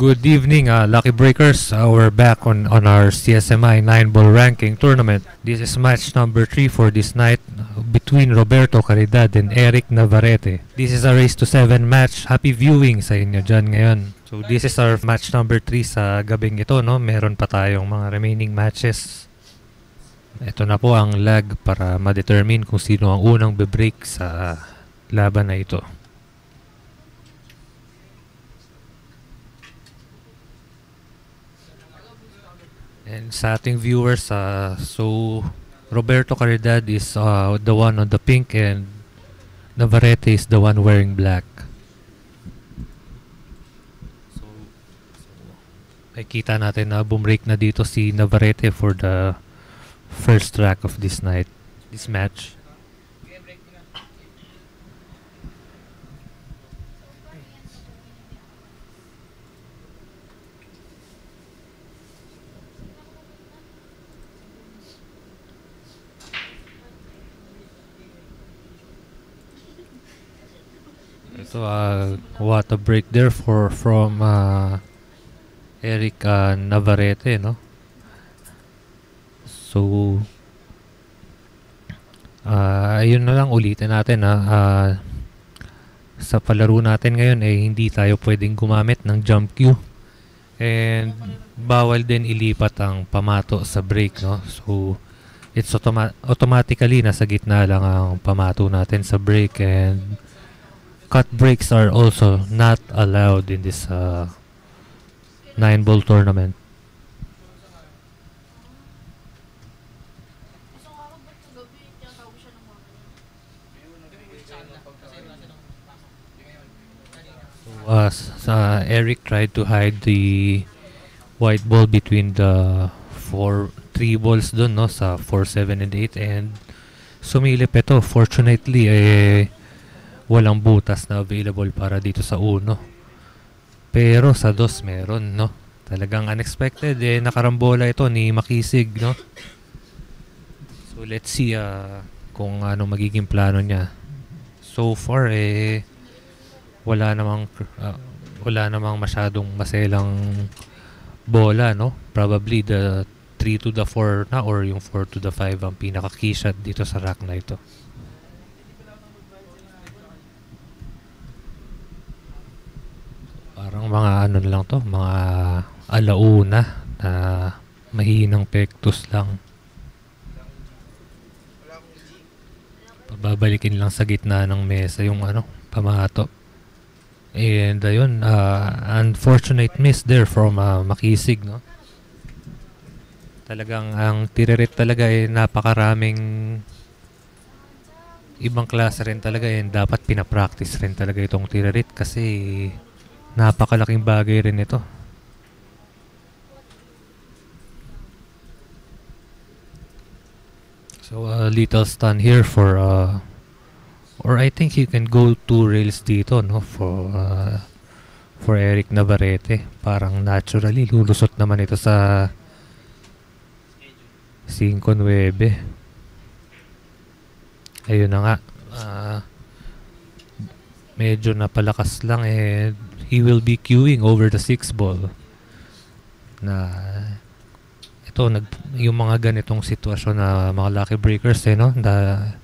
Good evening, Lucky Breakers. We're back on our CSMI 9-ball ranking tournament. This is match number 3 for this night between Roberto Caridad and Eric Navarrete. This is a race to 7 match. Happy viewing sa inyo dyan ngayon. So this is our match number 3 sa gabing ito, no? Meron pa tayong mga remaining matches. Ito na po ang lag para ma-determine kung sino ang unang be-break sa laban na ito. And sa ating viewers, so Roberto Caridad is the one on the pink and Navarrete is the one wearing black. So makikita natin na bumrake na dito si Navarrete for the first track of this night, this match. So what a break there from Eric Navarrete, no? So ayun na lang, ulitin natin sa palaro natin ngayon hindi tayo pwedeng gumamit ng jump cue and bawal din ilipat ang pamato sa break, no? So it's automatically nasa gitna lang ang pamato natin sa break, and cut breaks are also not allowed in this 9-ball tournament. Eric tried to hide the white ball between the 3 balls dun, no, sa 4, 7, and 8, and sumilip ito. Fortunately, walang butas na available para dito sa 1. Pero sa 2 meron, no? Talagang unexpected, nakarambola ito ni Makisig, no? So let's see kung ano magiging plano niya. So far, wala namang masyadong maselang bola, no? Probably the 3 to the 4 na or yung 4 to the 5 ang pinaka-key shot dito sa rack na ito. Parang mga ano lang to, mga alauna na mahinang pektus lang. Babalikin lang sa gitna ng mesa yung pamato. And ayun, unfortunate miss there from Makisig, no? Talagang ang tiririt talaga napakaraming ibang klase rin talaga, dapat pinapractice rin talaga itong tiririt kasi napakalaking bagay rin ito. So a little stun here for or I think he can go 2 rails dito, no, for Eric Navarrete. Parang naturally lulusot naman ito sa 5-9. Ayun na nga, medyo napalakas lang, he will be queuing over the 6 ball. Na ito, yung mga ganitong sitwasyon na mga lucky breakers, no, na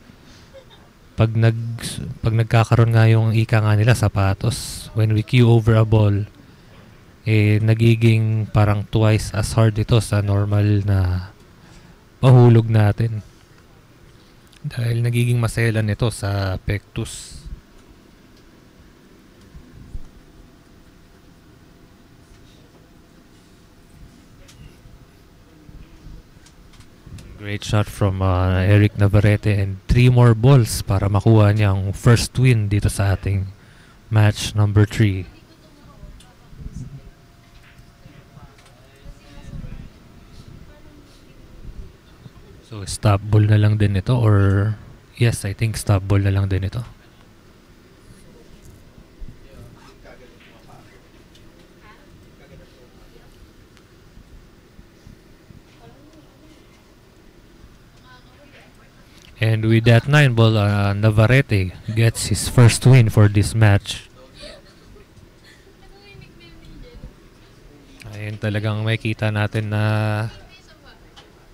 pag nagkakaroon nga yung ika nga nila sapatos, when we queue over a ball, nagiging parang twice as hard ito sa normal na pahulog natin. Dahil nagiging maselan ito sa pectus. Great shot from Eric Navarrete, and 3 more balls para makuha niya ang first win dito sa ating match number 3. So stop ball na lang din ito, or yes, I think stop ball na lang din ito. And with that 9-ball, Navarrete gets his first win for this match. And talagang makikita natin na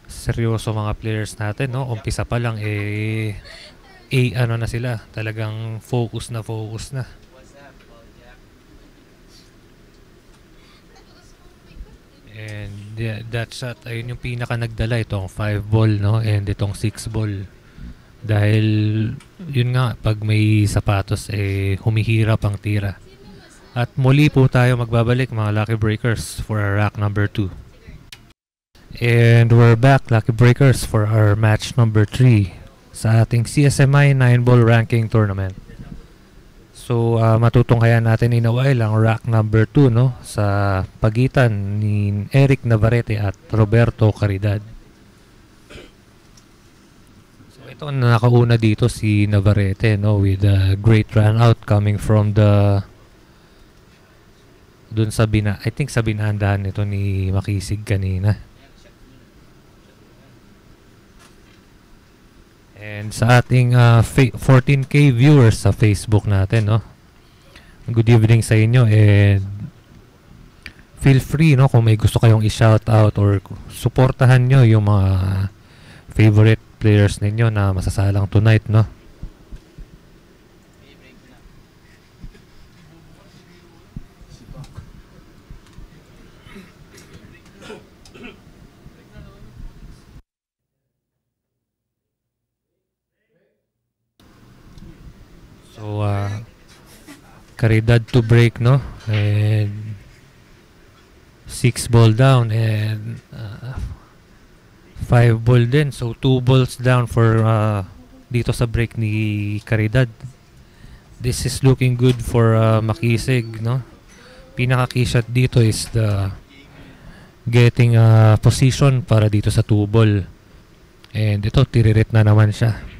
seryoso mga players natin, no? Umpisa pa lang ano na sila, talagang focus na focus na. And that shot, ayun yung pinaka nagdala, itong 5 ball, no? And itong 6 ball. Dahil yun nga, pag may sapatos humihirap ang tira. At muli po tayo magbabalik mga Lucky Breakers for our rack number 2. And we're back, Lucky Breakers, for our match number 3 sa ating CSMI 9-ball ranking tournament. So, matutunghayan natin in a while ang rack number 2, no? Sa pagitan ni Eric Navarrete at Roberto Caridad. So, ito nakauna dito si Navarrete, no? With a great run out coming from the dun sa I think sa binandahan nito ni Makisig kanina. And sa ating 14K viewers sa Facebook natin, no? Good evening sa inyo, and feel free, no, kung may gusto kayong i-shout out or suportahan nyo yung mga favorite players ninyo na masasalang tonight, no? So, Caridad to break, no? And 6 ball down and 5 ball din. So, 2 balls down for dito sa break ni Caridad. This is looking good for Makisig, no? Pinaka-key shot dito is the getting position para dito sa 2 ball. And ito, tiririt na naman siya.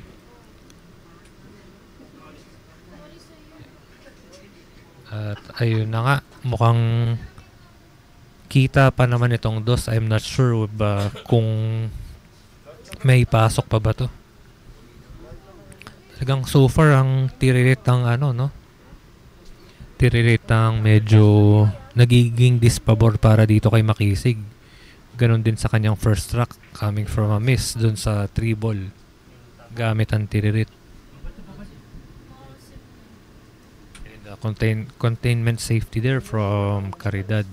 At ayun na nga, mukhang kita pa naman itong dos. I'm not sure kung may pasok pa ba to. Talagang so far ang tiririt ang no? Tiririt ang medyo nagiging dispabor para dito kay Makisig. Ganon din sa kanyang first track, coming from a miss dun sa 3 ball gamit ang tiririt. Containment safety there from Caridad.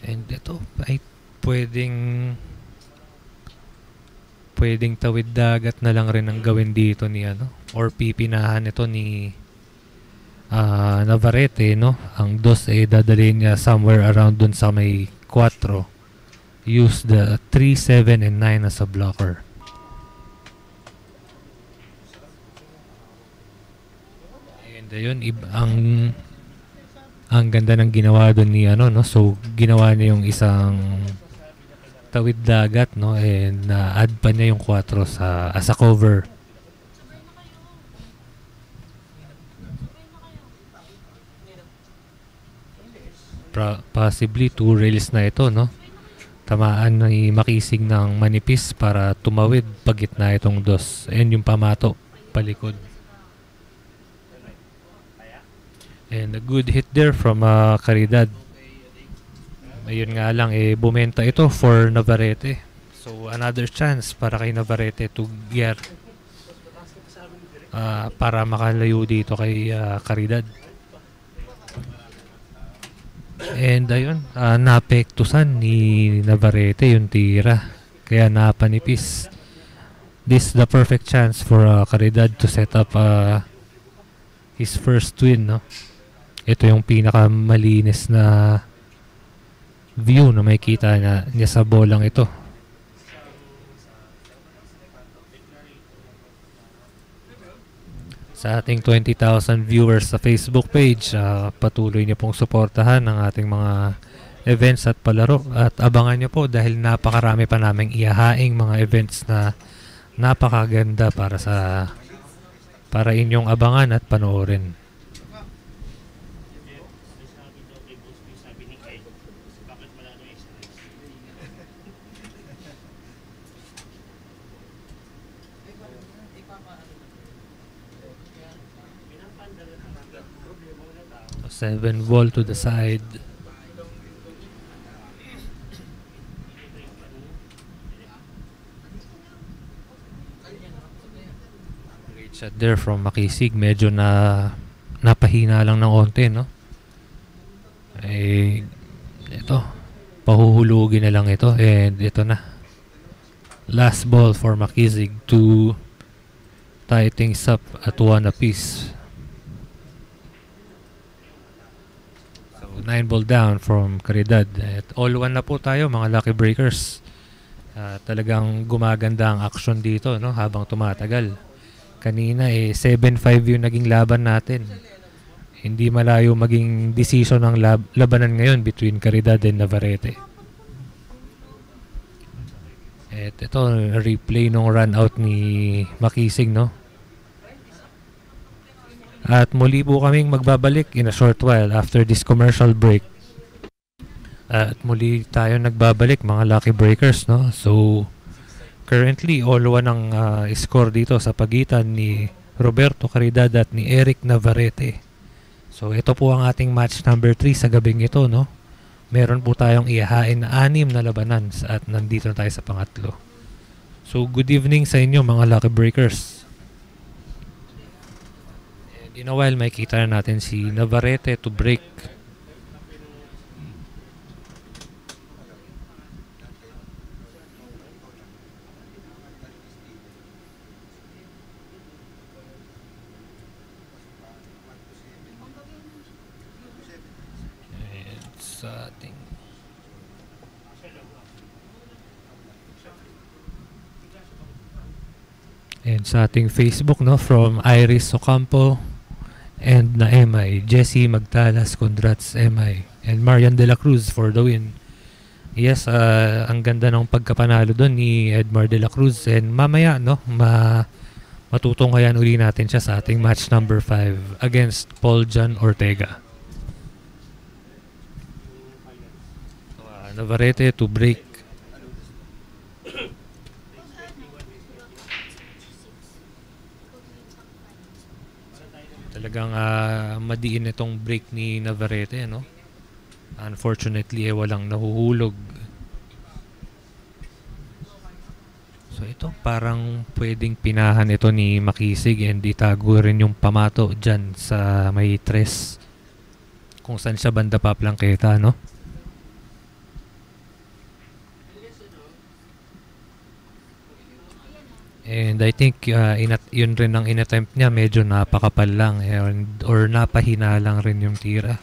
And ito ay pwedeng tawid dagat na lang rin ang gawin dito ni or pipinahan ito ni Navarrete, no? Ang dos dadalhin niya somewhere around dun sa may 4. Use the 3, 7, and 9 as a blocker. Ayun, ang ganda ng ginawa doon ni no? So ginawa niya yung isang tawid dagat, no? And add pa niya yung 4 as a cover. Possibly 2 rails na ito, no? Tamaan ni Makisig ng manipis para tumawid pagitna itong dos. And yung pamato palikod. And a good hit there from Caridad. Ayun nga lang, bumenta ito for Navarrete. So, another chance para kay Navarrete to gear para makalayo dito kay Caridad. And ayun, napektusan ni Navarrete yung tira. Kaya napanipis. This is the perfect chance for Caridad to set up his first win, no? Ito yung pinakamalinis na view na makikita niya sa bolang ito. Sa ating 20,000 viewers sa Facebook page, patuloy niyo pong suportahan ang ating mga events at palaro. At abangan niyo po dahil napakarami pa naming ihahaing mga events na napakaganda para inyong abangan at panoorin. 7 ball to the side. shot there from Makisig. Medyo napahina lang ng onte, no? Eh, ito. Pahuhulugin na lang ito. And ito na. Last ball for Makisig to tie things up at 1 apiece. So 9 ball down from Caridad. At all 1 na po tayo mga Lucky Breakers. Talagang gumaganda ang action dito, no, habang tumatagal. Kanina 7-5 yung naging laban natin. Hindi malayo maging decision ng labanan ngayon between Caridad and Navarrete. At ito, replay nung run out ni Makisig, no? At muli po kaming magbabalik in a short while after this commercial break. At muli tayo nagbabalik mga Lucky Breakers, no? So, currently, all 1 ang score dito sa pagitan ni Roberto Caridad at ni Eric Navarrete. So, ito po ang ating match number 3 sa gabing ito, no? Meron po tayong ihahain na 6 na labanan at nandito na tayo sa pangatlo. So, good evening sa inyo mga Lucky Breakers. And in a while, makikita na natin si Navarrete to break. Sa ating Facebook, no, from Iris Ocampo and na MI, Jessie Magtalas, congrats MI, and Marian De La Cruz for the win. Yes, ang ganda ng pagkapanalo doon ni Edmar De La Cruz, and mamaya, no, matutunghayan uli natin siya sa ating match number 5 against Paul John Ortega. Navarrete to break. Talagang madiin itong break ni Navarrete, no? Unfortunately, walang nahuhulog. So ito, parang pwedeng pinahan ito ni Makisig and itago rin yung pamato dyan sa may tres. Kung saan siya banda paplangketa, no? And I think yun rin ang inattempt niya, medyo napakapal lang or napahina lang rin yung tira.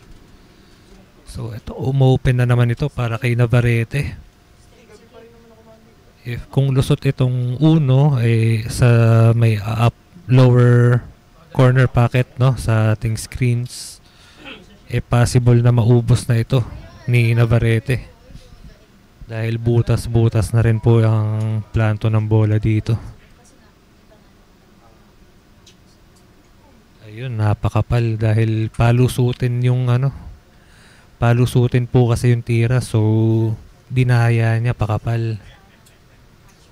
So ito, umopen na naman ito para kay Navarrete. Kung lusot itong uno sa may up lower corner pocket, no, sa ating screens, possible na maubos na ito ni Navarrete. Dahil butas-butas na rin po ang planto ng bola dito. Ayun, napakapal dahil palusutin po kasi yung tira, so dinaya niya pakapal,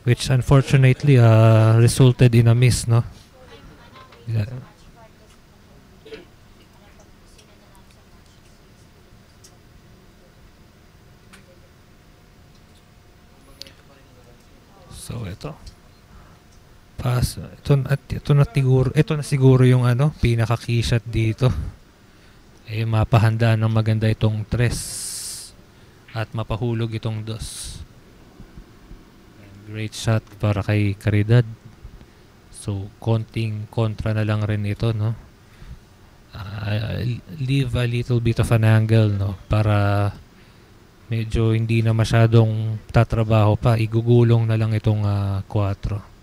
which unfortunately resulted in a miss, no? Yeah. So ito ito na siguro yung pinaka-key shot dito. Mapahandaan ng maganda itong tres at mapahulog itong dos. Great shot para kay Caridad. So konting kontra na lang rin ito, no? Leave a little bit of an angle, no, para medyo hindi na masyadong tatrabaho pa, igugulong na lang itong 4.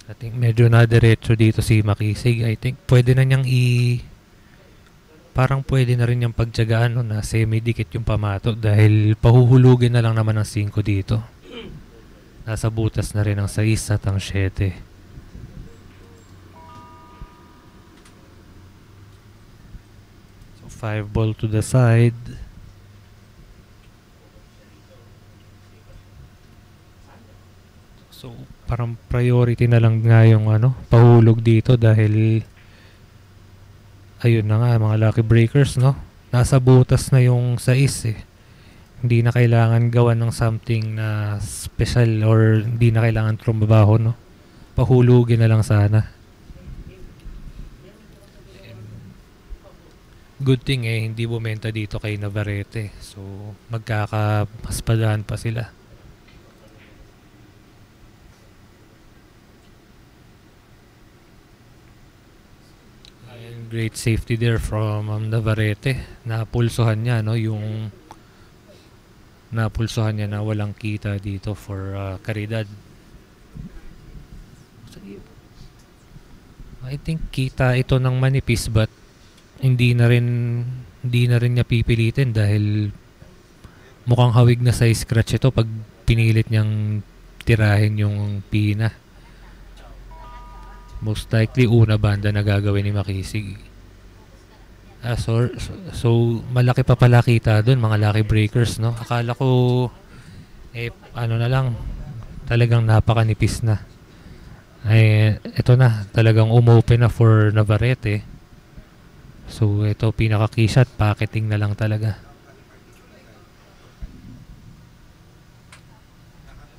I think medyo na-diretso dito si Makisig. I think pwede na niyang parang pwede na rin niyang pagtiyagaan, no, na semi-dikit yung pamato dahil pahuhulugin na lang naman ang 5 dito. Nasa butas na rin ang 6 at ang 7. So 5 ball to the side. So parang priority na lang nga yung pahulog dito dahil ayun na nga mga Lucky Breakers, no? nasa butas na yung sais eh. Hindi na kailangan gawan ng something na special or hindi na kailangan trumabaho, no? Pahulugin na lang sana. Good thing eh, hindi bumenta dito kay Navarrete. So, magkakapaspadahan pa sila. And great safety there from Navarrete. Napulsuhan niya, no? Yung napulsuhan niya na walang kita dito for Caridad. I think kita ito ng manipis but hindi na rin niya pipilitin dahil mukhang hawig na sa scratch ito pag pinilit niyang tirahin yung pina. Most likely una banda na gagawin ni Makisig. So malaki pa pala kita doon, mga lucky breakers, no? Akala ko ano na lang, talagang napakanipis na. Ito na, talagang umopen na for Navarrete. So ito pinaka key shot, packeting na lang talaga.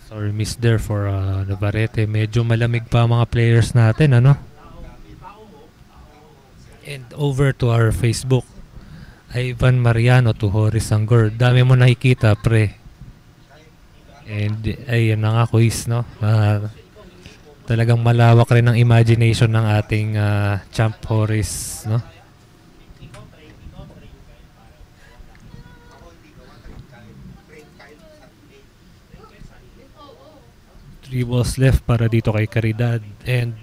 Sorry, miss there for Navarrete. Medyo malamig pa mga players natin, ano? And over to our Facebook, Ivan Mariano to Horace Sanggor. Dami mo nakikita, pre. And ayun na nga, quiz, no? Talagang malawak rin ang imagination ng ating champ Horace, no? Three balls left para dito kay Caridad. And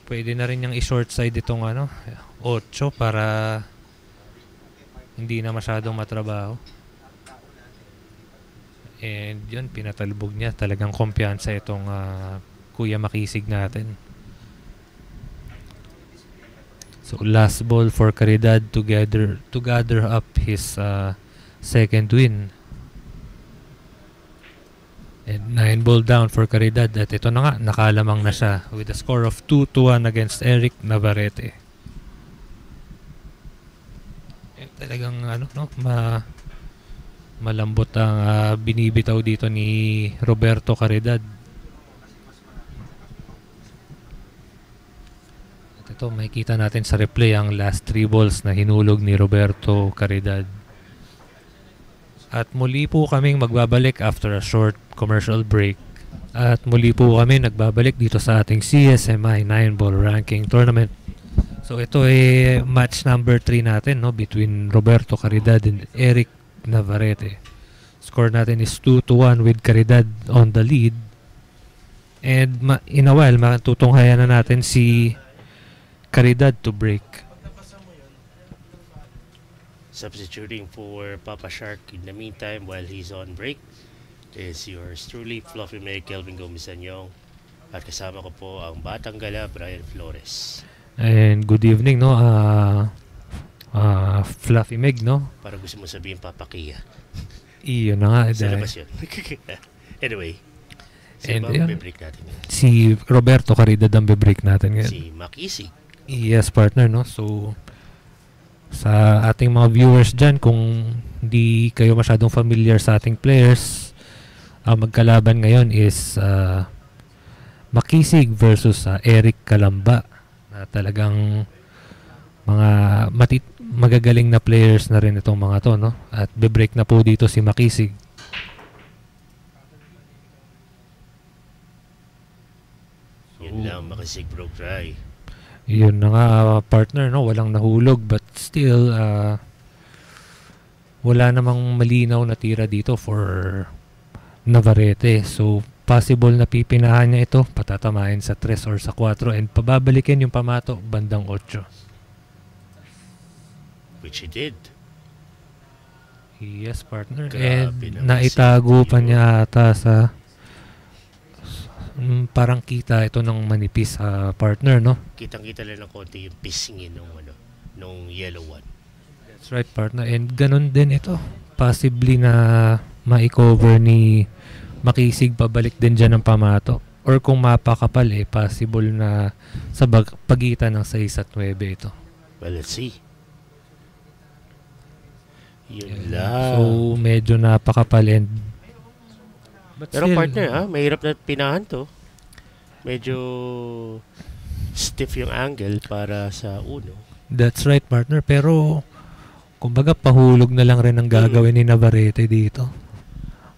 pwede na rin niyang i-short side itong 8 para hindi na masyadong matrabaho. And yun, pinatalbog niya. Talagang kumpiyansa itong Kuya Makisig natin. So last ball for Caridad to gather up his second win. And 9 ball down for Caridad. At ito na nga, nakalamang na siya with a score of 2-1 against Eric Navarrete. And talagang malambot ang binibitaw dito ni Roberto Caridad. At ito, makikita natin sa replay ang last 3 balls na hinulog ni Roberto Caridad. At muli po kaming magbabalik after a short commercial break. At muli po kami nagbabalik dito sa ating CSMI 9-ball ranking tournament. So ito ay match number 3 natin, no, between Roberto Caridad and Eric Navarrete. Score natin is 2-1 with Caridad on the lead. And in a while, matutunghayan na natin si Caridad to break. Substituting for Papa Shark in the meantime while he's on break is yours truly, Fluffy Meg, Kelvin Gomez-Anyong, at kasama ko po ang Batang Gala, Brian Flores. And good evening, no, Fluffy Meg, no? Para gusto mo sabihin Papa Kia. Iyon na nga. Sa labas yun. Anyway, sino ba break natin yun? Si Roberto Caridad ang break natin ngayon. Si Makisig. Yes, partner, no? So sa ating mga viewers dyan, kung hindi kayo masyadong familiar sa ating players, magkalaban ngayon is Makisig versus Eric Calamba, na talagang mga magagaling na players na rin itong mga to, no? At be-break na po dito si Makisig. Yun lang, Makisig broke try. Yun na nga, partner, no? Walang nahulog but still wala namang malinaw na tira dito for Navarrete. So possible na pipinahan niya ito, patatamain sa 3 or sa 4 and pababalikin yung pamato bandang 8. Which he did. Yes, partner. Grabe And naitago pa niya ata sa parang kita ito ng manipis partner, no? Kitang-kita lang ng konti yung pisingin nung yellow one. That's right, partner. And ganun din ito. Possibly na ma-cover ni Makisig, pabalik din dyan ng pamato. Or kung mapakapal, possible na sa pagitan ng 6 at 9 ito. Well, let's see. Yun lang. So, medyo napakapal and but Pero still, partner, mahirap na pinahan to. Medyo stiff yung angle para sa uno. that's right, partner. Pero, kumbaga, pahulog na lang rin ang gagawin ni Navarrete dito.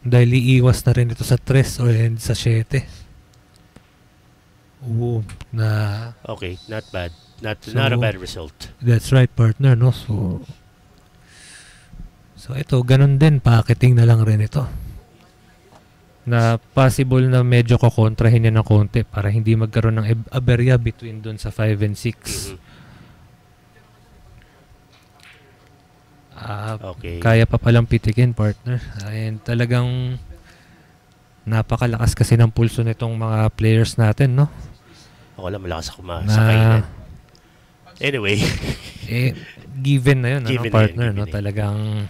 Dahil iiwas na rin ito sa 3 and sa 7. Oo, na... Okay, not bad. Not a bad result. That's right, partner, no? So ito, ganun din. Packeting na lang rin ito. Na possible na medyo kukontrahin niya ng konti para hindi magkaroon ng aberya between dun sa 5 and 6. Okay. Kaya pa palang pitikin, partner. And talagang napakalakas kasi ng pulso nitong mga players natin, no? Ako lang malakas ako sakay na. Anyway. Given na yun, Given partner, na yun, no? Talagang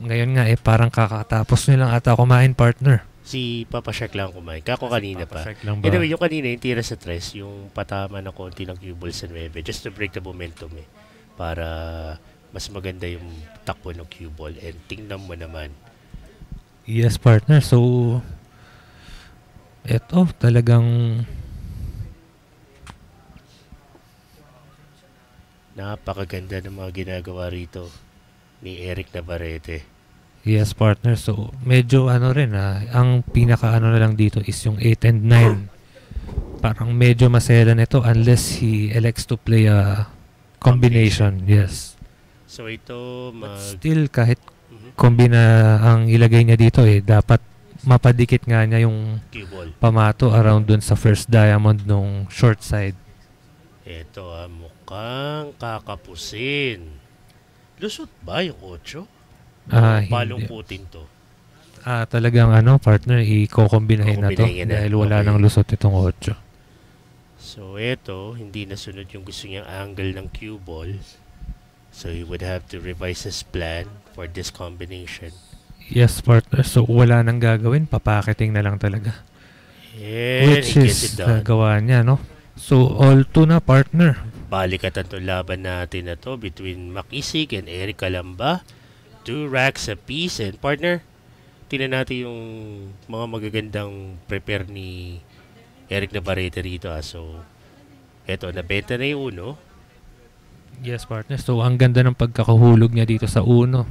ngayon nga, parang kakatapos nyo lang ata kumain, partner. Si Papa Shark lang kumain. Kako kanina pa. Lang ba? Anyway, yung kanina, yung tira sa 3, yung patama na konti ng cue ball sa 9, just to break the momentum para mas maganda yung takbo ng cue ball. And tingnan mo naman. Yes, partner. So, eto, talagang napakaganda ng mga ginagawa rito ni Eric Navarrete. yes, partner. So, medyo rin ang pinaka na lang dito is yung 8 and 9. Parang medyo masela nito unless he elects to play a combination. Yes. So, ito still, kahit kombina ang ilagay niya dito, dapat mapadikit nga niya yung cue ball. Pamato around dun sa first diamond nung short side. Ito mukhang kakapusin. Lusot ba yung 8? Palong putin to. Talagang partner, i-kokombinahin na to dahil wala nang lusot itong 8. So ito, hindi nasunod yung gusto niyang angle ng cue ball. So he would have to revise his plan for this combination. Yes, partner. So wala nang gagawin, papaketing na lang talaga. And which is gawa niya, no? So all 2 na, partner. Balikatan to laban natin na to between Makisig and Eric Calamba. 2 racks apiece. And partner, tingnan natin yung mga magagandang prepare ni Eric Navarrete rito. So, eto, nabenta na yung uno. Yes, partner. So, ang ganda ng pagkakahulog niya dito sa uno.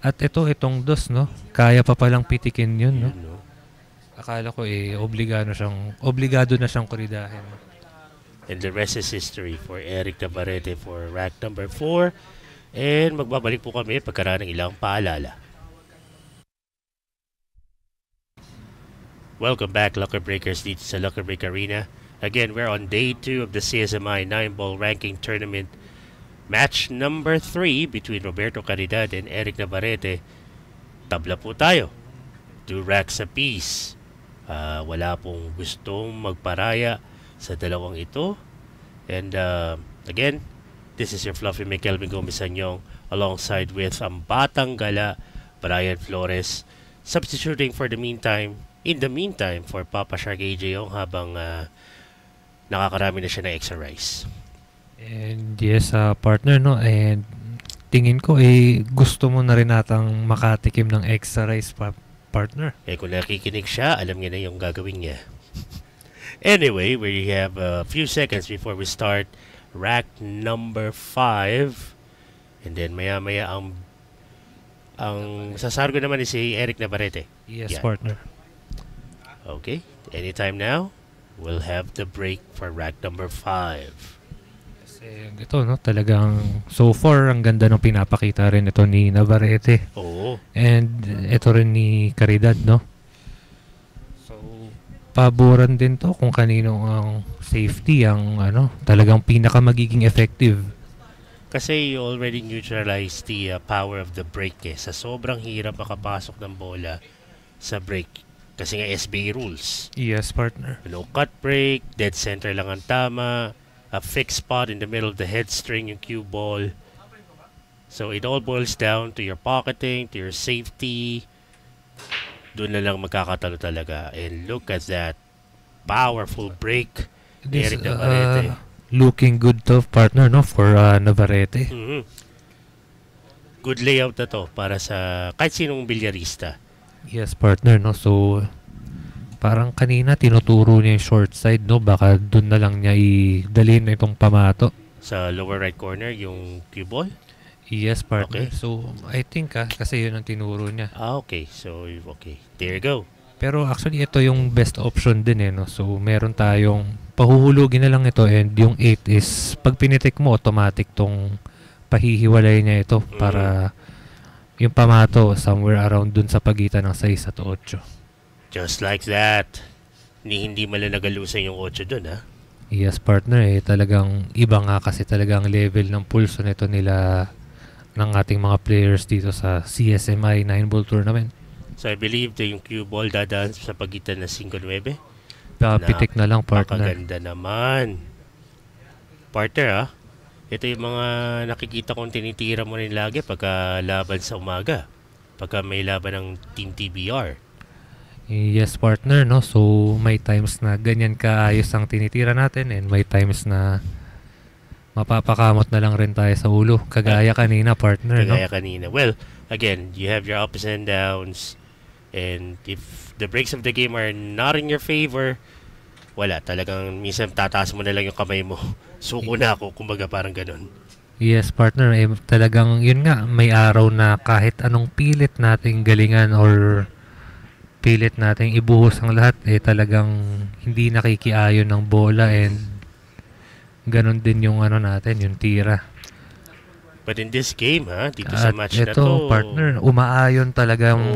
At itong 2, no? Kaya pa palang pitikin yun, no? Akala ko obligado na siyang kuridahin. And the rest is history for Eric Navarrete for rack number 4. And magbabalik po kami pagkaraan ng ilang paalala. Welcome back, Lucker Breakers, dito sa Lucker Break Arena. Again, we're on day 2 of the CSMI 9-ball ranking tournament. Match number 3 between Roberto Caridad and Eric Navarrete. Tabla po tayo. 2 racks apiece. Wala pong gustong magparaya sa dalawang ito. And again, this is your Fluffy May Kelvin Gomez-Sanyong alongside with ang Batang Gala, Brian Flores, substituting in the meantime for Papa Shark AJ Ong habang nakakarami na siya ng extra rice. And yes, partner, no? And tingin ko gusto mo na rin natang makatikim ng extra rice, partner. Kung nakikinig siya, alam niya na yung gagawin niya. Anyway, we have a few seconds before we start rack number 5. And then maya-maya ang sasargo naman ni si Eric Navarrete. Yes, partner. Okay, anytime now, we'll have the break for rack number 5. Ito, no, talagang so far ang ganda ng pinapakita rin ito ni Navarrete. Oo. And ito rin ni Caridad, no? So paboran din to kung kanino ang safety ang talagang pinaka magiging effective. Kasi you already neutralized the power of the break sa sobrang hirap makapasok ng bola sa break. Kasi nga SBA rules. Yes, partner. No cut break, dead center lang ang tama, a fixed spot in the middle of the head string yung cue ball. So it all boils down to your pocketing, to your safety. Doon na lang magkakatalo talaga. And look at that powerful break. This, Eric Navarrete. Looking good to partner, no, for Navarrete. good layout na to para sa kahit sinong bilyarista. Yes, partner, no? So, parang kanina tinuturo niya yung short side, no? Baka dun na lang niya idalhin itong pamato. Sa lower right corner, yung cue ball. Yes, partner. Okay. So, I think kasi yun ang tinuro niya. Okay. So, okay. There you go. Pero actually, ito yung best option din eh, no? So, meron tayong pahuhulugin na lang ito and yung 8 is pag pinitik mo, automatic tong pahihiwalay niya ito para yung pamato somewhere around dun sa pagitan ng 6 at 8. Just like that. Hindi mala nagalusan yung 8 dun, ha? Yes, partner. Talagang iba nga kasi talagang level ng pulso nito nila ng ating mga players dito sa CSMI 9-ball tournament. So, I believe yung cue ball dadaan sa pagitan ng 5-9. Pitik na lang, partner. Napakaganda naman. Partner, ha? Ito yung mga nakikita kong tinitira mo rin lagi pagka laban sa umaga. Pagka may laban ng Team TBR. Yes, partner, no? So, may times na ganyan kaayos ang tinitira natin and may times na mapapakamot na lang rin tayo sa ulo. Kagaya kanina, partner, Kagaya no? kanina. Well, again, you have your ups and downs. And if the breaks of the game are not in your favor, wala. Talagang minsan tataas mo na lang yung kamay mo. Suko na ako, kumbaga parang ganun. Yes, partner. Talagang, yun nga, may araw na kahit anong pilit nating galingan or pilit nating ibuhos ang lahat, talagang hindi nakikiayon ng bola and ganun din yung natin, yung tira. But in this game, dito sa At match na ito, to, partner, umaayon talagang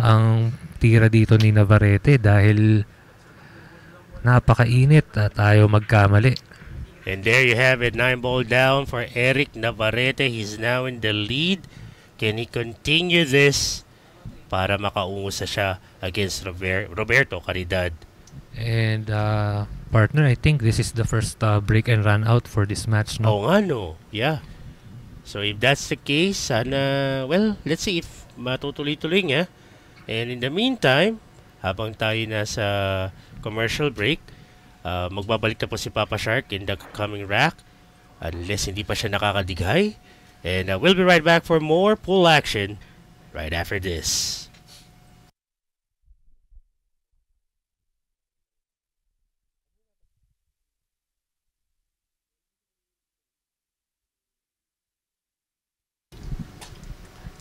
ang tira dito ni Navarrete dahil napakainit at tayo magkamali. and there you have it, 9-ball down for Eric Navarrete. He's now in the lead. Can he continue this para makaungusa siya against Roberto Caridad? And partner, I think this is the first break and run out for this match, no? Oo nga, no? Yeah. So if that's the case, sana, well, let's see if matutuloy-tuloy nga. And in the meantime, habang tayo nasa commercial break, magbabalik na po si Papa Shark in the coming rack unless hindi pa siya nakakadighay. And we'll be right back for more pool action right after this.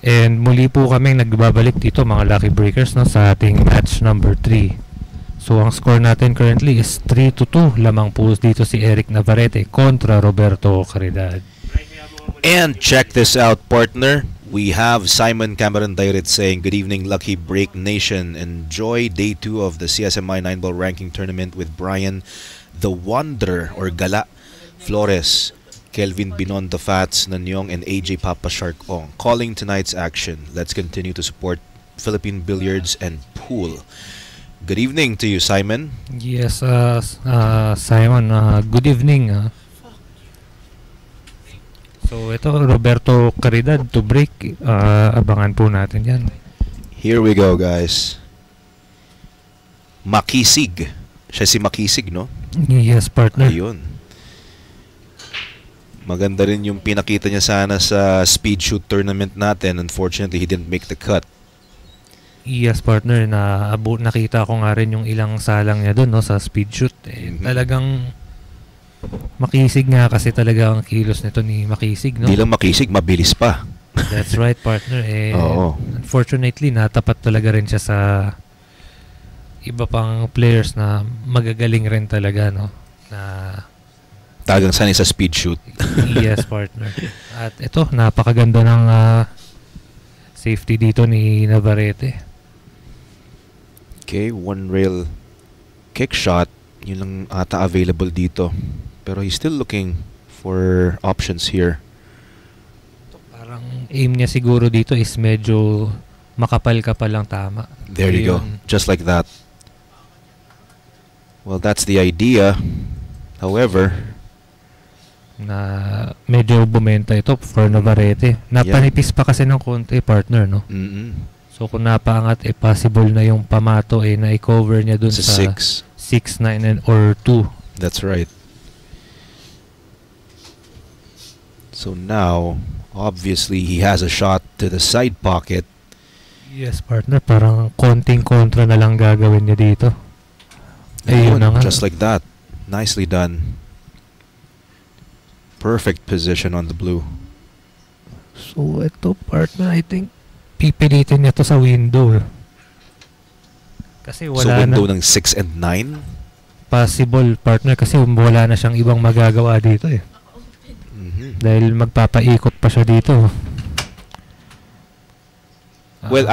And muli po kaming nagbabalik dito mga Lucky Breakers, no, sa ating match number 3. So ang score natin currently is 3-2. Lamang po dito si Eric Navarrete kontra Roberto Caridad. And check this out, partner. We have Simon Cameron Dairit saying, "Good evening, Lucky Break Nation. Enjoy day 2 of the CSMI 9-ball ranking tournament with Brian the Wonder or Gala Flores, Kelvin Binondo Fats, Nanyong, and AJ Papa Shark Ong. Calling tonight's action. Let's continue to support Philippine Billiards and Pool." Good evening to you, Simon. Yes, Simon, good evening. So ito, Roberto Caridad to break. Abangan po natin yan. Here we go, guys. Makisig. Siya si Makisig, no? Yes, partner. Ayun. Maganda rin yung pinakita niya sana sa speed shoot tournament natin. Unfortunately, he didn't make the cut. Yes, partner. Nakita ko nga rin yung ilang salang niya doon, no, sa speed shoot. Talagang makisig nga kasi talaga ang kilos nito ni Makisig, no? Hindi lang makisig, mabilis pa. That's right, partner. Oo. Unfortunately, natapat talaga rin siya sa iba pang players na magagaling rin talaga, no? Na Tagang sanay sa speed shoot. yes, partner. At ito, napakaganda ng safety dito ni Navarrete. Okay, one rail kick shot. Yun lang ata available dito. Pero he's still looking for options here. Parang aim niya siguro dito is medyo makapal-kapal lang tama. There you go. Just like that. Well, that's the idea. However, na medyo bumenta ito for Navarrete. Napanipis pa kasi ng konti, partner, no? So kung napaangat, possible na yung pamato na i-cover niya dun sa 6, 9, or 2. That's right. So now, Obviously, he has a shot to the side pocket. Yes, partner. Parang konting kontra na lang gagawin niya dito. Ayun na nga. Just like that. Nicely done. Perfect position on the blue. So, ito, partner, I think pipilitin niya to sa window. Kasi So wala window na ng 6 and 9? possible, partner, kasi wala na siyang ibang magagawa dito eh. Dahil magpapaikot pa siya dito. Well,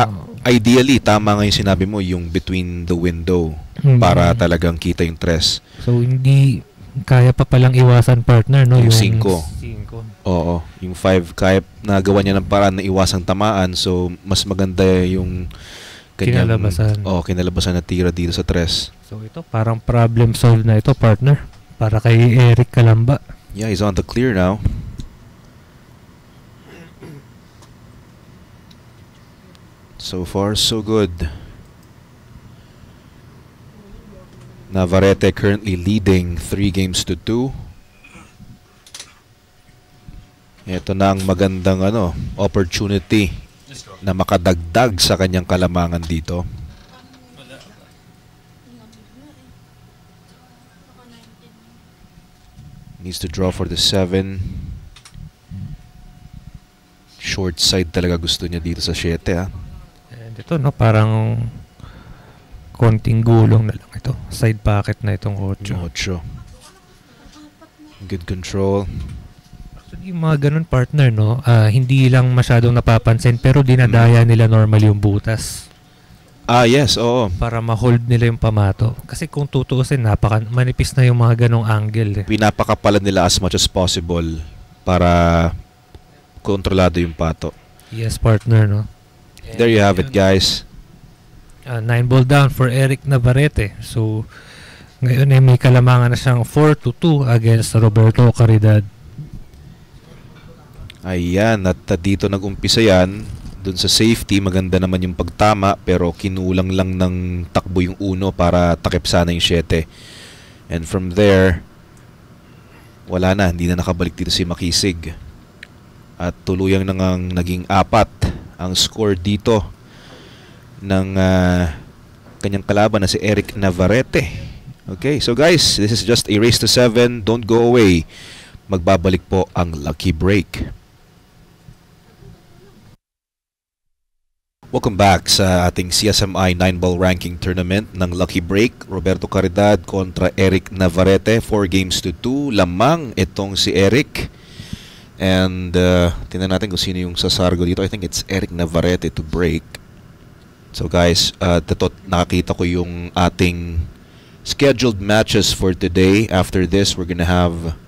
ideally, tama nga yung sinabi mo, yung between the window para talagang kita yung tres. So, hindi kaya pa palang iwasan, partner, no? Yung 5. 5. Oo, yung 5, kaya nagawa niya ng paraan na iwasang tamaan. So, mas maganda yung kanyang kinalabasan na tira dito sa tres. So, ito, parang problem solved na ito, partner. Para kay Eric Calamba. Yeah, he's on the clear now. So far, so good. Navarrete currently leading 3-2. Ito na ang magandang opportunity na makadagdag sa kanyang kalamangan dito. Needs to draw for the 7. Short side talaga gusto niya dito sa 7, ha. And ito, no, parang konting gulong na lang ito. Side pocket na itong 8. 8. Good control. Actually, yung mga ganun, partner, no, hindi lang masyadong napapansin pero dinadaya nila normal yung butas. Yes, oo. Para ma-hold nila yung pamato. Kasi kung tutuusin, manipis na yung mga ganong angle. Pinapakapalan nila as much as possible para kontrolado yung pato. Yes, partner, no? There you have it, guys. 9 ball down for Eric Navarrete. So, ngayon ay may kalamangan na siyang 4-2 against Roberto Caridad. Ayan, at dito nag-umpisa yan. Doon sa safety, maganda naman yung pagtama pero kinulang lang ng takbo yung 1 para takip sana yung 7. And from there, wala na, hindi na nakabalik dito si Makisig. At tuluyang nang naging 4 ang score dito ng kanyang kalaban na si Eric Navarrete. Okay, so guys, this is just a race to 7. Don't go away. Magbabalik po ang Lucky Break. Welcome back sa ating CSMI 9-ball ranking tournament ng Lucky Break. Roberto Caridad kontra Eric Navarrete. 4-2. Lamang itong si Eric. And tingnan natin kung sino yung sasargo dito. I think it's Eric Navarrete to break. So guys, nakakita ko yung ating scheduled matches for today. After this, we're gonna have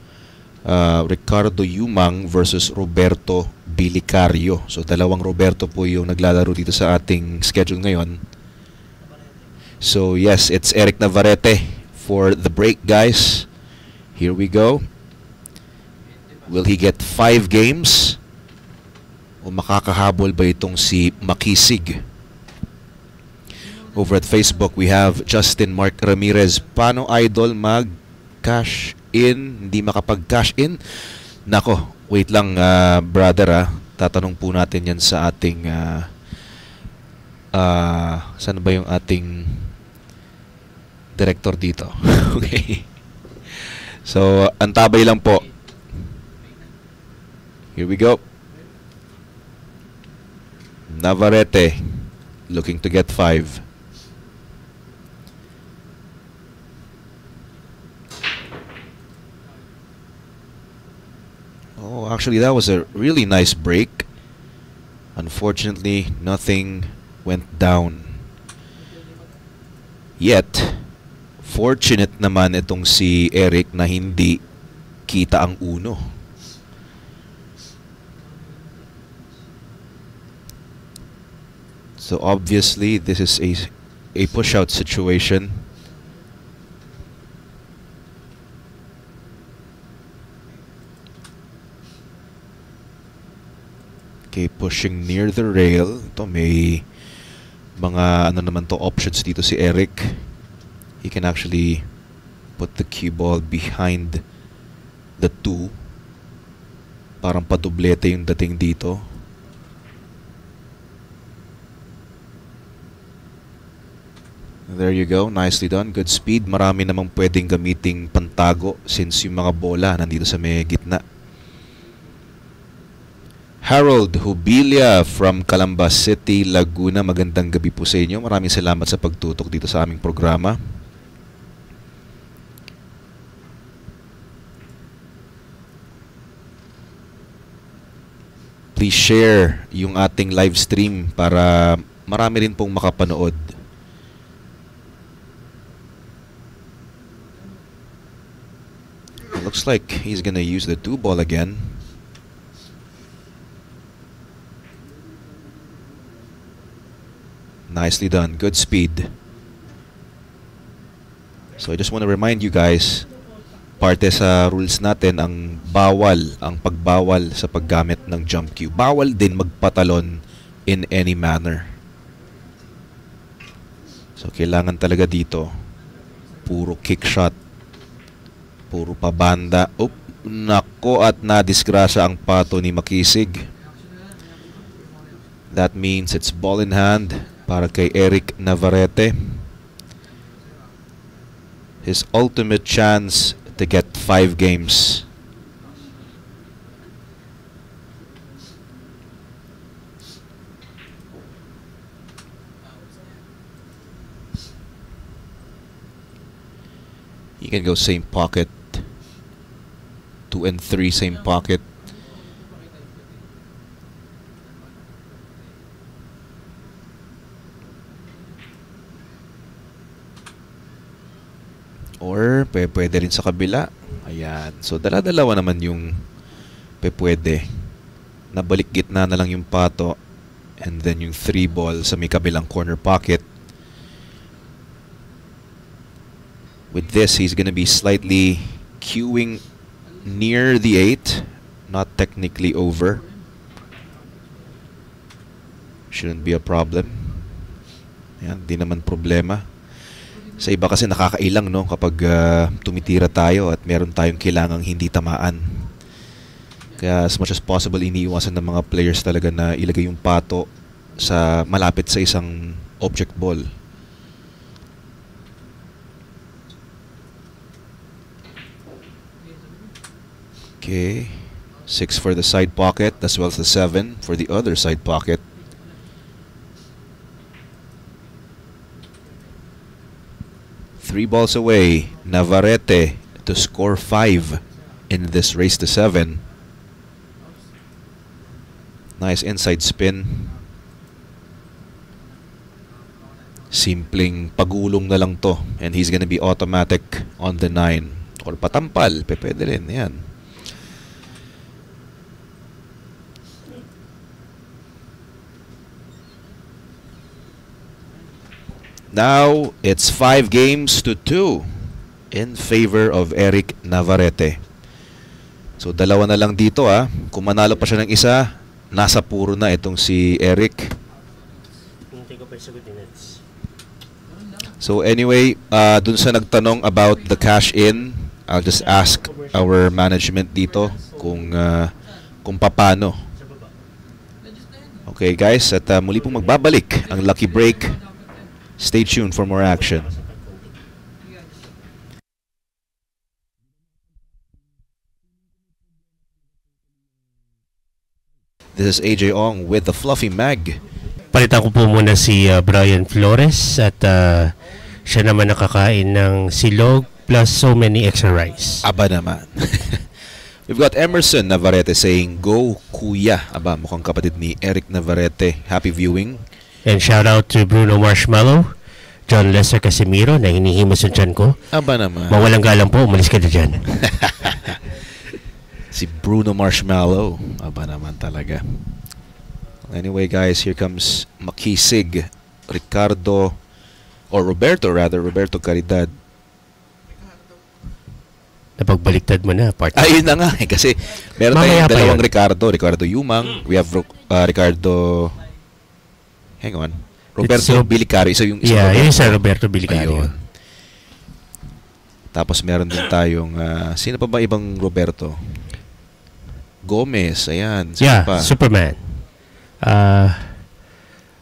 Ricardo Yumang versus Roberto Bilicario. So dalawang Roberto po yung naglalaro dito sa ating schedule ngayon. So yes, it's Eric Navarrete for the break, guys. Here we go. Will he get 5 games? O makakahabol ba itong si Makisig? Over at Facebook, we have Justin Mark Ramirez. Paano, idol, mag-cash in? Hindi makapag-cash in? Nako, wait lang, brother, tatanong po natin yan sa ating saan ba yung ating director dito? Okay. So, antabay lang po. Here we go. Navarrete looking to get 5. Oh, actually that was a really nice break. Unfortunately, nothing went down. Yet, fortunate naman itong si Eric na hindi kita ang 1. So obviously, this is a push-out situation. Okay, pushing near the rail. Ito may mga naman to options dito si Eric. He can actually put the cue ball behind the 2. Parang padublete yung dating dito. There you go. Nicely done. Good speed. Marami namang pwedeng gamiting pantago since yung mga bola nandito sa may gitna. Harold Hubilia from Calambas City, Laguna. Magandang gabi po sa inyo. Maraming salamat sa pagtutok dito sa aming programa. Please share yung ating live stream para marami rin pong makapanood. It looks like he's gonna use the 2-ball again. Nicely done. Good speed. So I just want to remind you guys, parte sa rules natin ang pagbawal sa paggamit ng jump cue. Bawal din magpatalon in any manner. So kailangan talaga dito puro kick shot, puro pabanda. Nako, at nadisgrasya ang pato ni Makisig. That means it's ball in hand para kay Eric Navarrete. His ultimate chance to get 5 games. He can go same pocket. 2 and 3 same pocket. Or pwede rin sa kabila. Ayan. So dala-dalawa naman yung pwede. Nabalik gitna na lang yung pato. And then yung 3-ball sa may kabilang corner pocket. With this, he's gonna be slightly cueing near the 8. Not technically over. Shouldn't be a problem. Ayan, di naman problema. Sa iba kasi nakakailang, no, kapag tumitira tayo at meron tayong kailangang hindi tamaan. Kaya as much as possible, iniiwasan ng mga players talaga na ilagay yung pato sa malapit sa isang object ball. Okay, 6 for the side pocket as well as the 7 for the other side pocket. Three balls away, Navarrete to score 5 in this race to 7. Nice inside spin. Simpleng pagulong na lang to, and he's gonna be automatic on the 9. Or patampal, pwede rin, yan. Now, it's 5 games to 2 in favor of Eric Navarrete. So, dalawa na lang dito, ah. Kung manalo pa siya ng isa, nasa puro na itong si Eric. So, anyway, dun sa nagtanong about the cash-in, I'll just ask our management dito kung paano. Okay, guys, at muli pong magbabalik ang Lucky Break. Stay tuned for more action. This is AJ Ong with the Fluffy Mag. Palitan ko po muna si Brian Flores at siya naman nakakain ng silog plus so many extra rice. Aba naman. We've got Emerson Navarrete saying, "Go Kuya." Aba, mukhang kapatid ni Eric Navarrete. Happy viewing. And shout out to Bruno Marshmallow, John Lester Casimiro, na hinihimos yung tiyan ko. Aba naman. Mawalang galang po, umalis ka na dyan. Si Bruno Marshmallow. Aba naman talaga. Anyway, guys, here comes Makisig, Roberto Caridad. Napagbaliktad mo na, partner. Ayun na nga eh, kasi meron tayong dalawang Ricardo Yumang, we have Ricardo, hang on, Roberto Bilicario. So yung yeah, yun sa Roberto Bilicario. Ayun. Tapos meron din tayong sino pa ba ibang Roberto? Gomez, ayan. Sino Yeah, pa? Superman.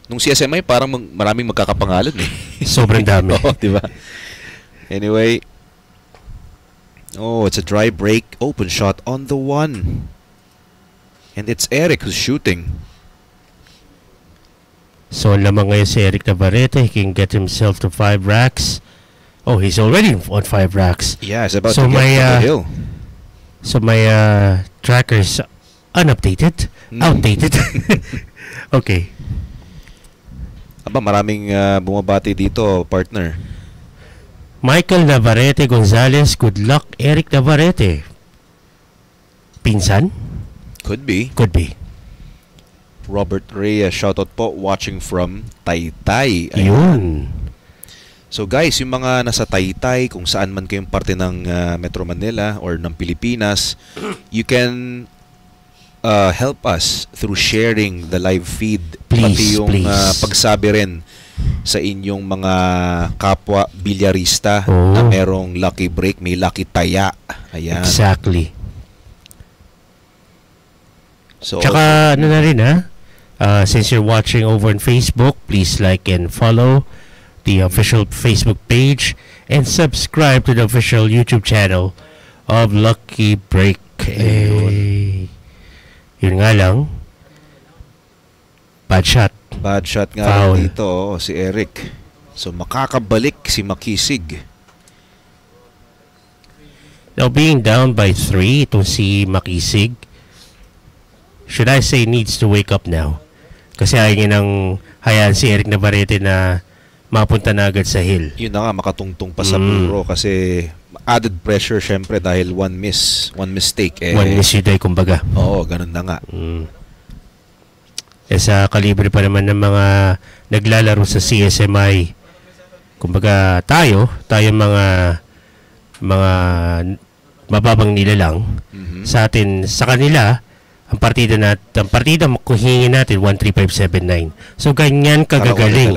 Nung CSMI, parang maraming magkakapangalan eh. Sobrang dami. Oo, diba? Anyway. Oh, it's a dry break. Open shot on the 1. And it's Eric who's shooting. So, lamang ngayon si Eric Navarrete. He can get himself to 5 racks. Oh, he's already on 5 racks. Yeah, he's about So to get to the hill. So, my tracker's unupdated. Outdated. Okay. Aba, maraming bumabati dito, partner. Michael Navarrete Gonzalez, good luck. Eric Navarrete. Pinsan? Could be. Could be. Robert Reyes, shoutout po, watching from Taytay. Yun. So guys, yung mga nasa Taytay, kung saan man kayong parte ng Metro Manila or ng Pilipinas, you can help us through sharing the live feed. Pati yung pagsabi rin sa inyong mga kapwa bilyarista na merong lucky break, may lucky taya. Ayan. Exactly. So, tsaka ano na rin since you're watching over on Facebook, please like and follow the official Facebook page and subscribe to the official YouTube channel of Lucky Break. Yun nga lang, bad shot. Bad shot nga Foul. rin dito, si Eric. So makakabalik si Makisig. Now being down by 3, itong si Makisig, should I say needs to wake up now? Kasi ayaw niya nang hayaan si Eric Navarrete na mapunta na agad sa hill. Yun na nga, makatungtong pa sa buro kasi added pressure syempre dahil one mistake. One miss you die, kumbaga. Oo, ganun na nga. Sa kalibre pa naman ng mga naglalaro sa CSMI. Kumbaga tayo mga mababang nilalang. Sa atin, sa kanila, ang partida kung hingin natin 13579. So ganyan kagagaling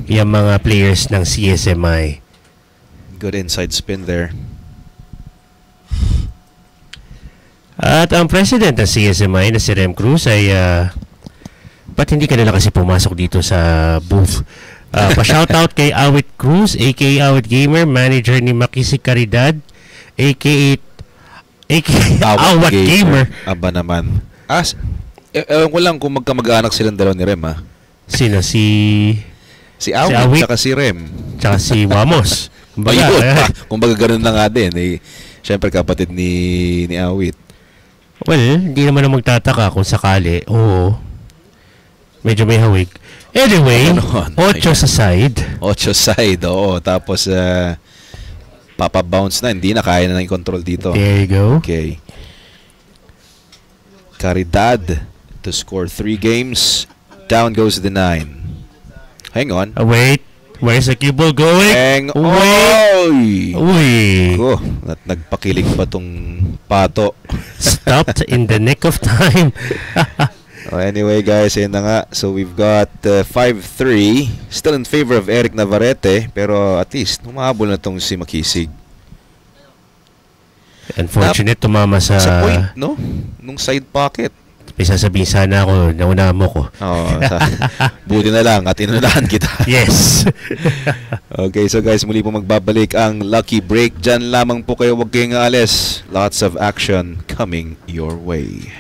yung mga players ng CSMI. Good inside spin there. At ang president ng CSMI na si Rem Cruz ay ba't hindi ka nila kasi pumasok dito sa booth? Pa-shoutout kay Awit Cruz, aka Awit Gamer, manager ni Makisig Caridad, aka Awit Gamer. Aba naman. Ewan ko lang kung magkamag-anak silang dalawa ni Rem, ha? Sino? Si Awit, tsaka si Rem. Tsaka si Wamos. Kumbaga ganun na nga din. Siyempre kapatid ni Awit. Well, hindi naman na magtataka kung sakali. Oo. Medyo may hawig. Anyway, 8 sa side. 8 side, oo. Tapos, papa-bounce na. Hindi na kaya na i-control dito. There you go. Okay. Caridad to score 3 games. Down goes the 9. Hang on. Wait. Where's the cue ball going? Hang on. Uy. At nagpakilig pa tong pato. Stopped in the nick of time. Anyway guys, yun na nga. So we've got 5-3. Still in favor of Eric Navarrete. Pero at least, humahabol na tong si Makisig. Unfortunate, tumama sa point, no? Nung side pocket. May sasabihin sana ako, nauna mo ko. Buti na lang at inunahan kita. Yes. Okay, so guys, muli po magbabalik ang Lucky Break. Diyan lamang po kayo, huwag kayong aalis. Lots of action coming your way.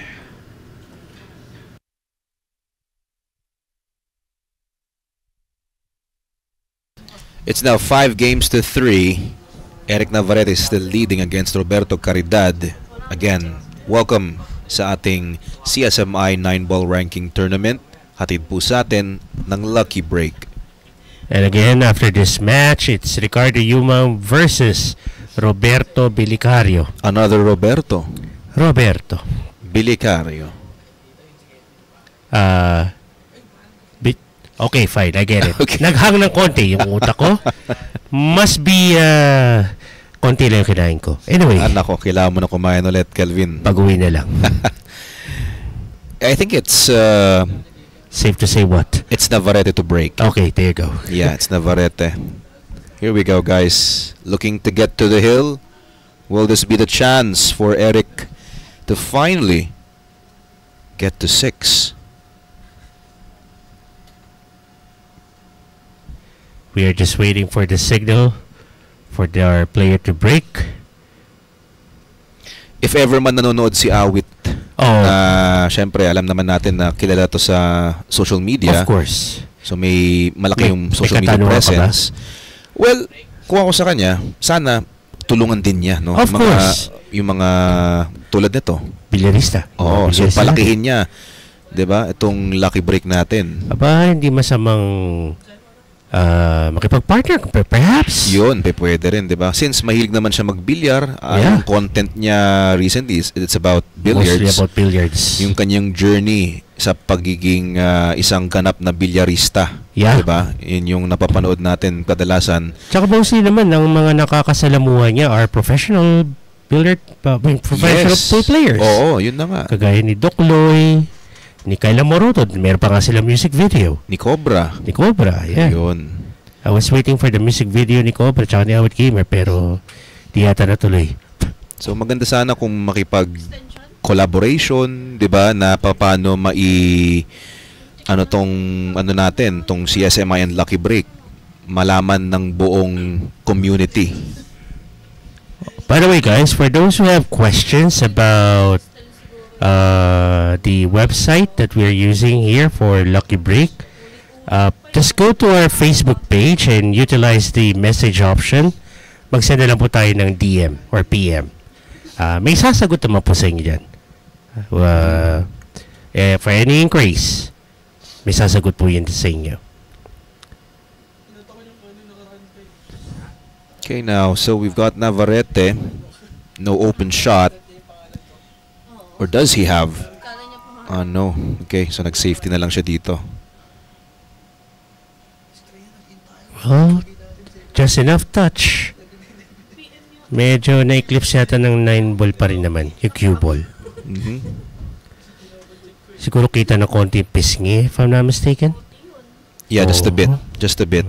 It's now 5-3. Eric Navarrete is still leading against Roberto Caridad. Again, welcome sa ating CSMI 9-ball ranking tournament. Hatid po sa atin ng Lucky Break. And again, after this match, it's Ricardo Yuma versus Roberto Bilicario. Another Roberto. Bilicario. Okay, fine. I get it. Okay. Naghang ng konti yung utak ko. Must be konti lang yung kinain ko. Anyway. Anak ko, kailangan mo na kumain ulit, Kelvin. Pag-uwi na lang. I think it's safe to say what? It's Navarrete to break. Okay, there you go. Yeah, it's Navarrete. Here we go, guys. Looking to get to the hill. Will this be the chance for Eric to finally get to 6. We are just waiting for the signal for our player to break. If ever man nanonood si Awit, syempre alam naman natin na kilala to sa social media. Of course. So may malaki yung social media katanungan ka ba? presence. Well, kung ako sa kanya, sana tulungan din niya, no? Of course. Yung mga tulad nito. Bilyarista. Oo, so Bilyarista palakihin niya, 'di ba? Itong lucky break natin. Aba, hindi masamang makipag-partner perhaps. Yun, pwede rin, 'di ba? Since mahilig naman siya magbilyar, ang content niya recently it's about billiards. Mostly about billiards. Yung kanyang journey sa pagiging isang ganap na bilyarista, 'di ba? Yun yung napapanood natin kadalasan. Tsaka mostly naman ang mga nakakasalamuha niya are professional professional players. Oo, yun na nga. Kagaya ni Doc Loy, ni Kyla Moroto, meron pa nga sila music video. Ni Cobra. Yeah. Yun. I was waiting for the music video ni Cobra tsaka ni Awit Gamer pero di yata natuloy. So maganda sana kung makipag-collaboration, 'di ba, na paano tong CSMI and Lucky Break malaman ng buong community. By the way, guys, for those who have questions about the website that we're using here for Lucky Break, just go to our Facebook page and utilize the message option. Magsend na lang po tayo ng DM or PM. May sasagot naman po sa inyo dyan. For any inquiries, may sasagot po yun sa inyo. Okay, now, so we've got Navarrete. No open shot. Or does he have? No. Okay, so nag-safety na lang siya dito. Well, just enough touch. Medyo na-eclipse yata ng 9 ball pa rin naman, yung cue ball. Siguro kita na konti pisngi, if I'm not mistaken. Yeah, just a bit. Just a bit.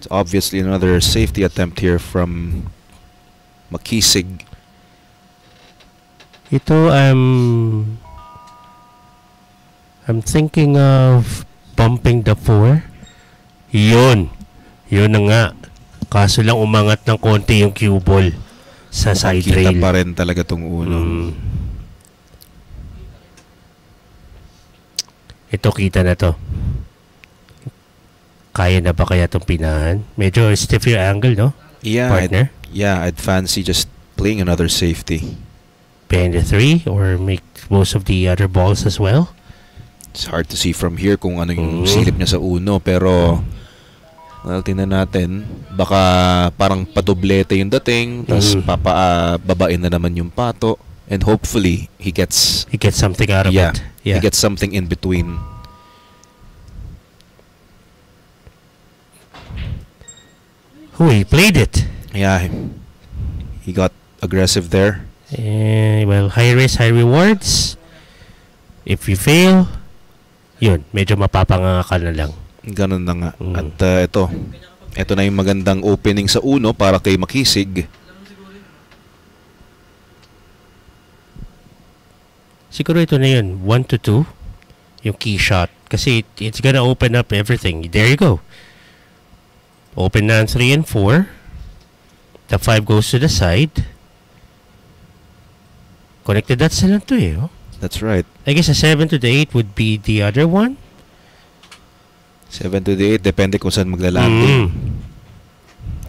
It's obviously another safety attempt here from Makisig. Ito, I'm thinking of bumping the 4. Yun na nga. Kaso lang umangat ng konti yung cue ball sa side rail. Kita pa rin talaga tong uno. Ito, kita na to. Kaya na ba kaya itong pinahan? Medyo stiff yung angle, no? Yeah, partner? I'd fancy just playing another safety. Bend the 3 or make most of the other balls as well? It's hard to see from here kung ano yung silip niya sa uno, pero well, tingnan natin. Baka parang padoblete yung dating, tapos babain na naman yung pato, and hopefully he gets something out of it. Yeah, he gets something in between. He played it. Yeah, he got aggressive there. Well, high risk, high rewards. If you fail, yun, medyo mapapanganga ka na lang. Ganun na nga. At ito na yung magandang opening sa uno para kay Makisig. Siguro ito na yun, 1 to 2, yung key shot. Kasi it's gonna open up everything. There you go. Open na 3 and 4. The 5 goes to the side. Connected dots na lang to eh. Oh. That's right. I guess a 7 to the 8 would be the other one. 7 to the 8, depende kung saan magla-landing.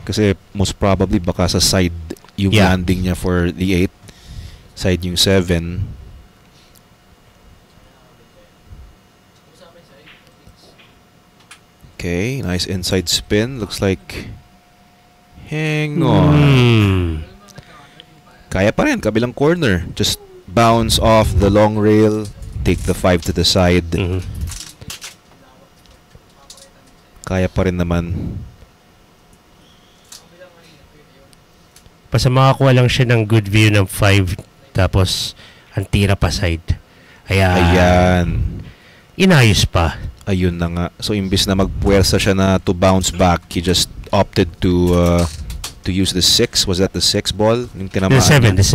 Kasi most probably baka sa side yung landing niya for the 8. Side yung 7. Okay, nice inside spin. Looks like hang on. Kaya pa rin, kabilang corner. Just bounce off the long rail, take the 5 to the side. Kaya pa rin naman. Basta makakuha lang siya ng good view ng 5 tapos ang tira pa side. Ayan. Inayos pa. Ayun na nga. So imbis na magpuwersa siya na to bounce back, he just opted to to use the 6. Was that the 6 ball? Yung tinamaan The 7, niya? the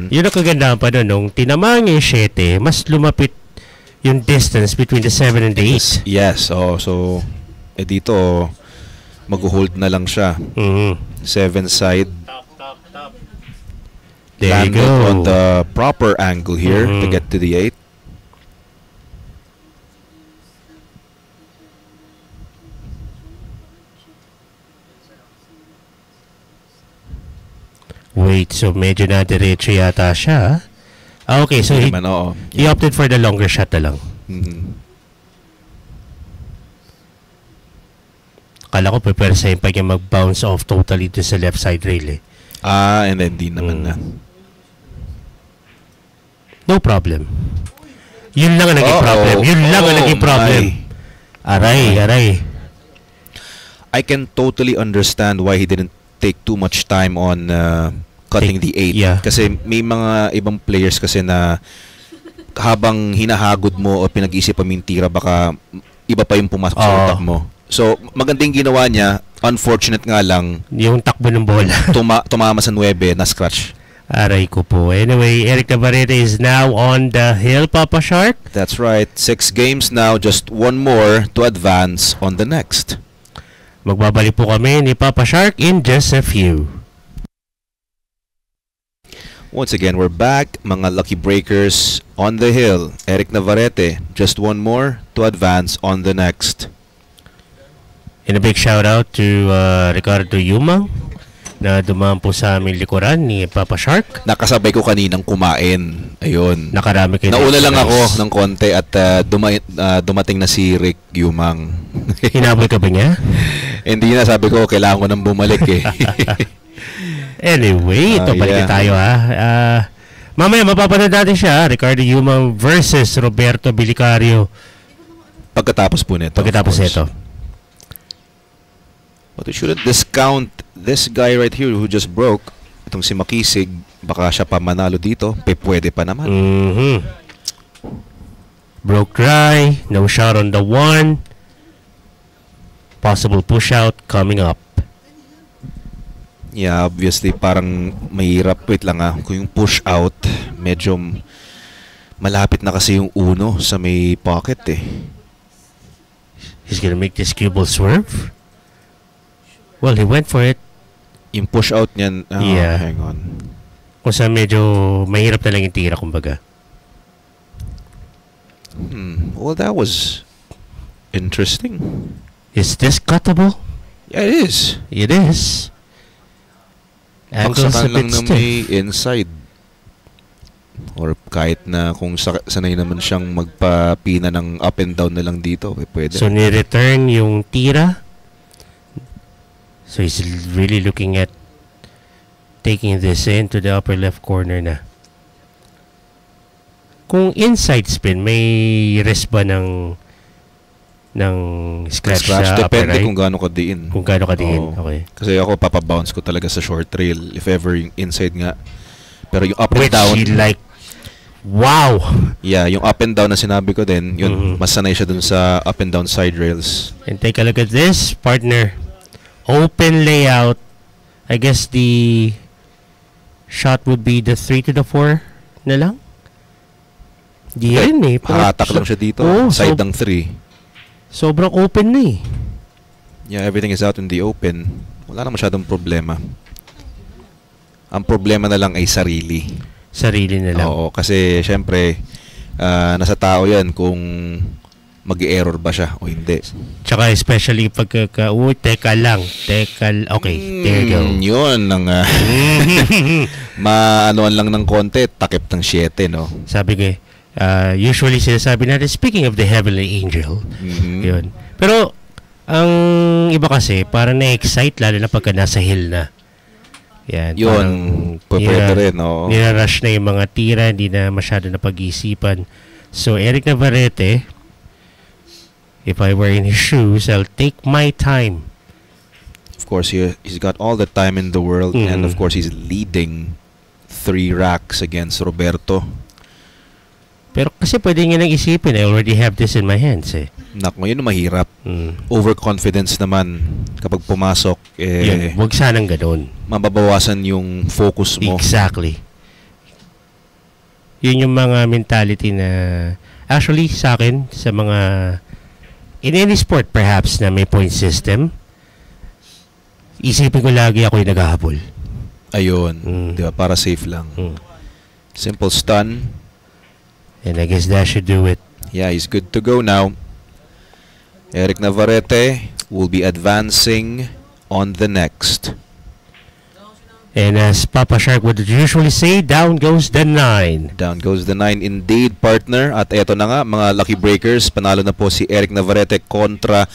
7. 7. Yun ang kagandahan pa doon. Nung tinamaan niya yung 7, mas lumapit yung distance between the 7 and the 8. Yes. Oh, so, dito, mag-hold na lang siya. 7 side. There you Landed go. on the proper angle here to get to the 8. Wait, so medyo na diretso yata siya. Okay, so Hindi naman, oo. he opted for the longer shot na lang. Mhm. Kala ko preparesahin pa niya mag-bounce off totally to sa left side rail eh. And then di naman na. No problem. Yun lang ang naging problem. Yun lang ang naging problem. Aray. I can totally understand why he didn't take too much time on cutting the 8. Yeah. Kasi may mga ibang players kasi na habang hinahagod mo o pinag-isipan mo yung tira, baka iba pa yung pumasok sa utak mo. So, magandang ginawa niya. Unfortunate nga lang, Yung takbo ng bola. tumama sa 9, na-scratch. Aray ko po. Anyway, Eric Navarrete is now on the hill, Papa Shark. That's right. 6 games now, just one more to advance on the next. Magbabalik po kami ni Papa Shark in just a few. Once again, we're back. Mga lucky breakers on the hill. Eric Navarrete, just one more to advance on the next. And a big shout out to Ricardo Yumang na dumaan po sa aming likuran ni Papa Shark. Nakasabay ko kaninang kumain. Ayun. Nakarami kayo. Nauna lang ako ng konti at dumating na si Rick Yumang. Hinabol ka ba niya? Hindi na, sabi ko, kailangan ko nang bumalik eh. Anyway, ito balik tayo ha. Mamaya mapapanood natin siya, Ricardo Yumang versus Roberto Bilicario. Pagkatapos po nito. Pagkatapos nito. But we shouldn't discount this guy right here who just broke. Itong si Makisig, baka siya pa manalo dito. Pwede pa naman. Broke dry, no shot on the 1. Possible push out coming up. Yeah, obviously parang mahirap. Wait lang kung yung push out, medyo malapit na kasi yung uno sa may pocket eh. He's gonna make this cue ball swerve. Well, he went for it. Yung push out niyan, Yeah. hang on. Kung saan medyo mahirap na lang yung tira, kumbaga. Well, that was interesting. Is this cuttable? Yeah, it is. It is. Angle's a Paksakan lang bit na stiff. may inside. Or kahit na kung sanay naman siyang magpapina ng up and down na lang dito, pwede. So, ni-return yung tira. So, he's really looking at taking this into the upper left corner na. Kung inside spin, may risk ba ng scratch sa upper depende right? kung gaano kadiin. Kung gaano kadiin. Oo. Okay. Kasi ako papabounce ko talaga sa short rail if ever yung inside nga. Pero yung up and Which down, he like, wow! yeah, yung up and down na sinabi ko din, yun, mas sanay siya dun sa up and down side rails. And take a look at this, partner. Open layout. I guess the shot would be the 3 to the 4 na lang? Di rin eh. Hatak lang siya dito. Oo, Side ng 3. Sobrang open na eh. Yeah, everything is out in the open. Wala na masyadong problema. Ang problema na lang ay sarili. Sarili na lang. Oo, kasi syempre, nasa tao yan kung mag-error ba siya o hindi. Tsaka especially pagka, teka lang. Okay, there you go. Yun, ang maanoan lang ng konti, takip ng 7, no? Sabi ko usually sinasabi natin, speaking of the heavenly angel, yun. Pero, ang iba kasi, parang na-excite, lalo na pagka nasa hill na. Yan, Yun, pwede rin, no? Nirarush na yung mga tira, hindi na masyado na pag-iisipan. So, Eric Navarrete, if I were in his shoes, I'll take my time. Of course, he's got all the time in the world, and of course, he's leading 3 racks against Roberto. Pero kasi pwede nga nang isipin, I already have this in my hands eh. Naku, yun ang mahirap. Overconfidence naman kapag pumasok, Yun, wag sanang ganun. mababawasan yung focus mo. Exactly. Yun yung mga mentality na actually sa akin, sa mga in any sport perhaps na may point system, isipin ko lagi ako yung naghahabol. Ayun, di ba? Para safe lang. Simple stun. And I guess that should do it. Yeah, he's good to go now. Eric Navarrete will be advancing on the next. And as Papa Shark would usually say, down goes the 9. Down goes the 9 indeed, partner. At eto na nga, mga lucky breakers. Panalo na po si Eric Navarrete kontra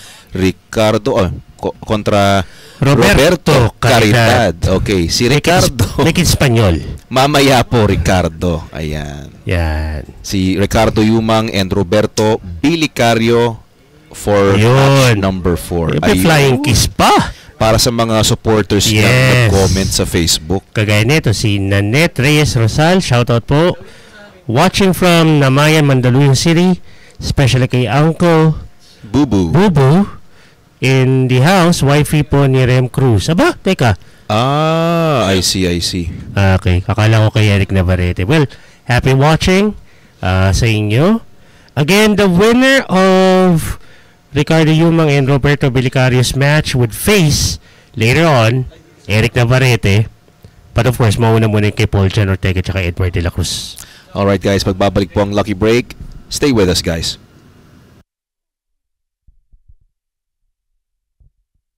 kontra Roberto Caridad. Okay, si Ricardo. Make it Espanyol. Mamaya po, Ricardo. Ayan. Yan. Si Ricardo Yumang and Roberto Bilicario for match number 4. May flying kiss pa. Para sa mga supporters niya nag-comment sa Facebook. Kagaya nito, si Nanette Reyes Rosal, shoutout po. Watching from Namayan, Mandaluyong City, especially kay Uncle Bubu. In the house, wifey po ni Rem Cruz. Aba, teka. I see. Okay, kakala ko kay Eric Navarrete. Well, happy watching sa inyo. Again, the winner of Ricardo Yumang and Roberto Bilicario's match would face, later on, Eric Navarrete. But of course, mauna muna kay Paul Jan Ortega at Edward De La Cruz. Alright guys, pagbabalik po ang Lucky Break. Stay with us guys.